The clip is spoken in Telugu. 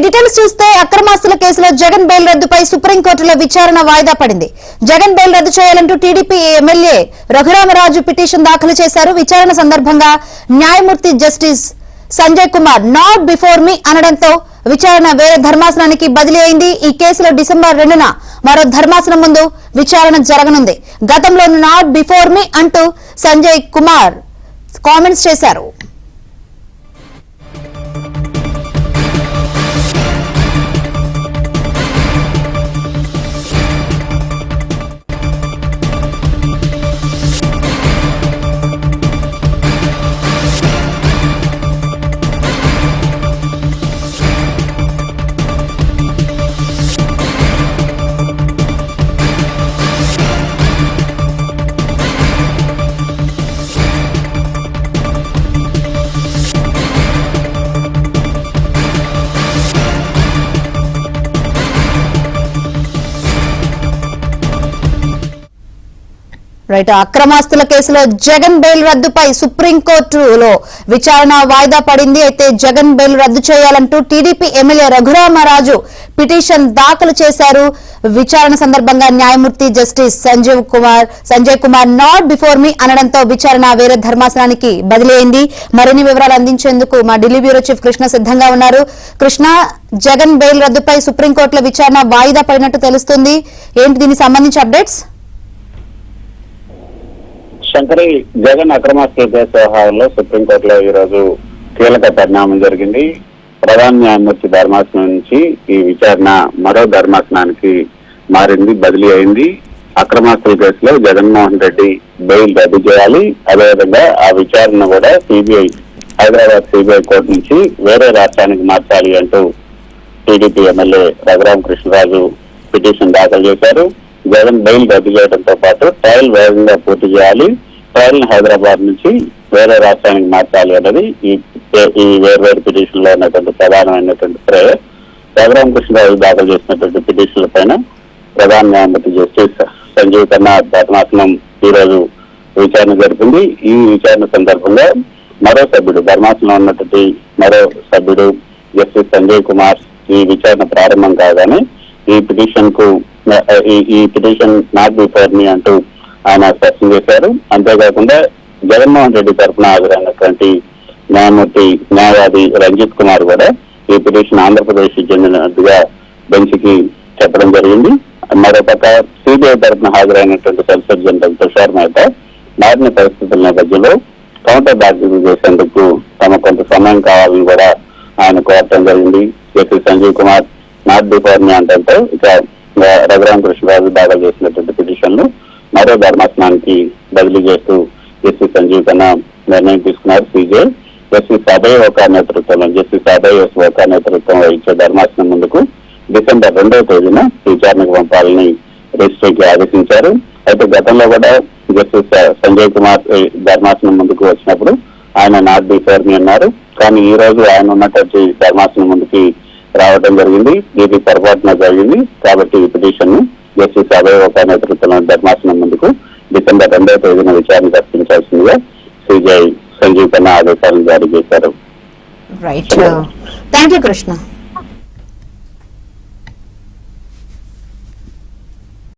డీటెయిల్స్ చూస్తే అక్రమాస్తుల కేసులో జగన్ బెయిల్ రద్దుపై సుప్రీంకోర్టులో విచారణ వాయిదా పడింది. జగన్ బెయిల్ రద్దు చేయాలంటూ టీడీపీ ఎమ్మెల్యే రఘురామరాజు పిటిషన్ దాఖలు చేశారు. విచారణ సందర్భంగా న్యాయమూర్తి justice Sanjay Kumar not before మీ అనడంతో విచారణ వేరే ధర్మాసనానికి బదిలీ అయింది. ఈ కేసులో డిసెంబర్ 2న మరో ధర్మాసనం ముందు విచారణ జరగనుంది. గతంలో నాట్ బిఫోర్ మీ అంటూ సంజయ్ కుమార్ కామెంట్స్ చేశారు. రైట్, అక్రమాస్తుల కేసులో జగన్ బెయిల్ రద్దుపై సుప్రీంకోర్టులో విచారణ వాయిదా పడింది. అయితే జగన్ బెయిల్ రద్దు చేయాలంటూ టీడీపీ ఎమ్మెల్యే రఘురామరాజు పిటిషన్ దాఖలు చేశారు. విచారణ సందర్భంగా న్యాయమూర్తి justice Sanjay Kumar not before మీ అనడంతో విచారణ వేరే ధర్మాసనానికి బదిలీ అయింది. మరిన్ని వివరాలు అందించేందుకు మా ఢిల్లీ బ్యూరో చీఫ్ కృష్ణ సిద్ధంగా ఉన్నారు. కృష్ణ, జగన్ బెయిల్ రద్దుపై సుప్రీంకోర్టులో విచారణ వాయిదా పడినట్టు తెలుస్తుంది. ఏంటి దీనికి సంబంధించి అప్డేట్స్? శంకరి, జగన్ అక్రమాస్తుల కేసు వ్యవహారంలో సుప్రీంకోర్టులో ఈ రోజు కీలక పరిణామం జరిగింది. ప్రధాన న్యాయమూర్తి ధర్మాసనం నుంచి ఈ విచారణ మరో ధర్మాసనానికి మారింది, బదిలీ అయింది. అక్రమాస్తుల కేసులో జగన్మోహన్ రెడ్డి బెయిల్ రద్దు చేయాలి, అదేవిధంగా ఆ విచారణ కూడా హైదరాబాద్ సిబిఐ కోర్టు నుంచి వేరే రాష్ట్రానికి మార్చాలి అంటూ టీడీపీ ఎమ్మెల్యే రఘురామకృష్ణరాజు పిటిషన్ దాఖలు చేశారు. జగన్ బెయిల్ రద్దు చేయడంతో పాటు ట్రయల్ వేగంగా పూర్తి చేయాలి, ట్రయల్ ని హైదరాబాద్ నుంచి వేరే రాష్ట్రానికి మార్చాలి అనేది ఈ వేర్వేరు పిటిషన్ లో ఉన్నటువంటి ప్రధానమైనటువంటి ప్రేయర్. రఘురామకృష్ణరాజు దాఖలు చేసినటువంటి పిటిషన్ల పైన ప్రధాన న్యాయమూర్తి జస్టిస్ సంజీవ్ ఖన్నా ధర్మాసనం ఈ రోజు విచారణ జరిపింది. ఈ విచారణ సందర్భంగా మరో సభ్యుడు, ధర్మాసనం ఉన్నటువంటి మరో సభ్యుడు జస్టిస్ సంజయ్ కుమార్ ఈ విచారణ ప్రారంభం కాగానే ఈ పిటిషన్ నాట్ బిఫోర్ మీ అంటూ ఆయన స్పష్టం చేశారు. అంతేకాకుండా జగన్మోహన్ రెడ్డి తరఫున హాజరైనటువంటి న్యాయవాది రంజిత్ కుమార్ కూడా ఈ పిటిషన్ ఆంధ్రప్రదేశ్ చెందినట్టుగా బెంచ్ కి చెప్పడం జరిగింది. మరోపక్క సిబిఐ తరఫున హాజరైనటువంటి సొలిసిటర్ జనరల్ తుషార్ మెహతా మారిన పరిస్థితుల నేపథ్యంలో కౌంటర్ దాఖలు చేసేందుకు తమ కొంత సమయం కావాలని కూడా ఆయన కోరటం జరిగింది. Justice Sanjiv Kumar not before me అంటే ఇక రఘురామకృష్ణరాజు దాఖలు చేసినటువంటి పిటిషన్లు మరో ధర్మాసనానికి బదిలీ చేస్తూ జస్టిస్ సంజీవ్ ఖన్నా నిర్ణయం తీసుకున్నారు. సిజే జస్టిస్ అభయ్ ఓకా నేతృత్వంలో నేతృత్వం వహించే ధర్మాసనం ముందుకు డిసెంబర్ 2వ తేదీన విచారణకు పంపాలని రిజిస్ట్రీకి ఆదేశించారు. అయితే గతంలో కూడా జస్టిస్ సంజయ్ కుమార్ ధర్మాసనం ముందుకు వచ్చినప్పుడు ఆయన నాట్ బిఫోర్ మీ అన్నారు. కానీ ఈ రోజు ఆయన ఉన్నటువంటి ధర్మాసనం ముందుకి రావడం జరిగింది. ఇది పొరపాటున జరిగింది. కాబట్టి ఈ పిటిషన్ ను జస్టిస్ అభయ్ ఓకా నేతృత్వంలో ధర్మాసనం ముందుకు డిసెంబర్ 2వ తేదీన విచారణ జరిపించాల్సిందిగా సిజై సంజీవ్ ఖన్నా ఆదేశాలను జారీ చేశారు. Right, thank you Krishna.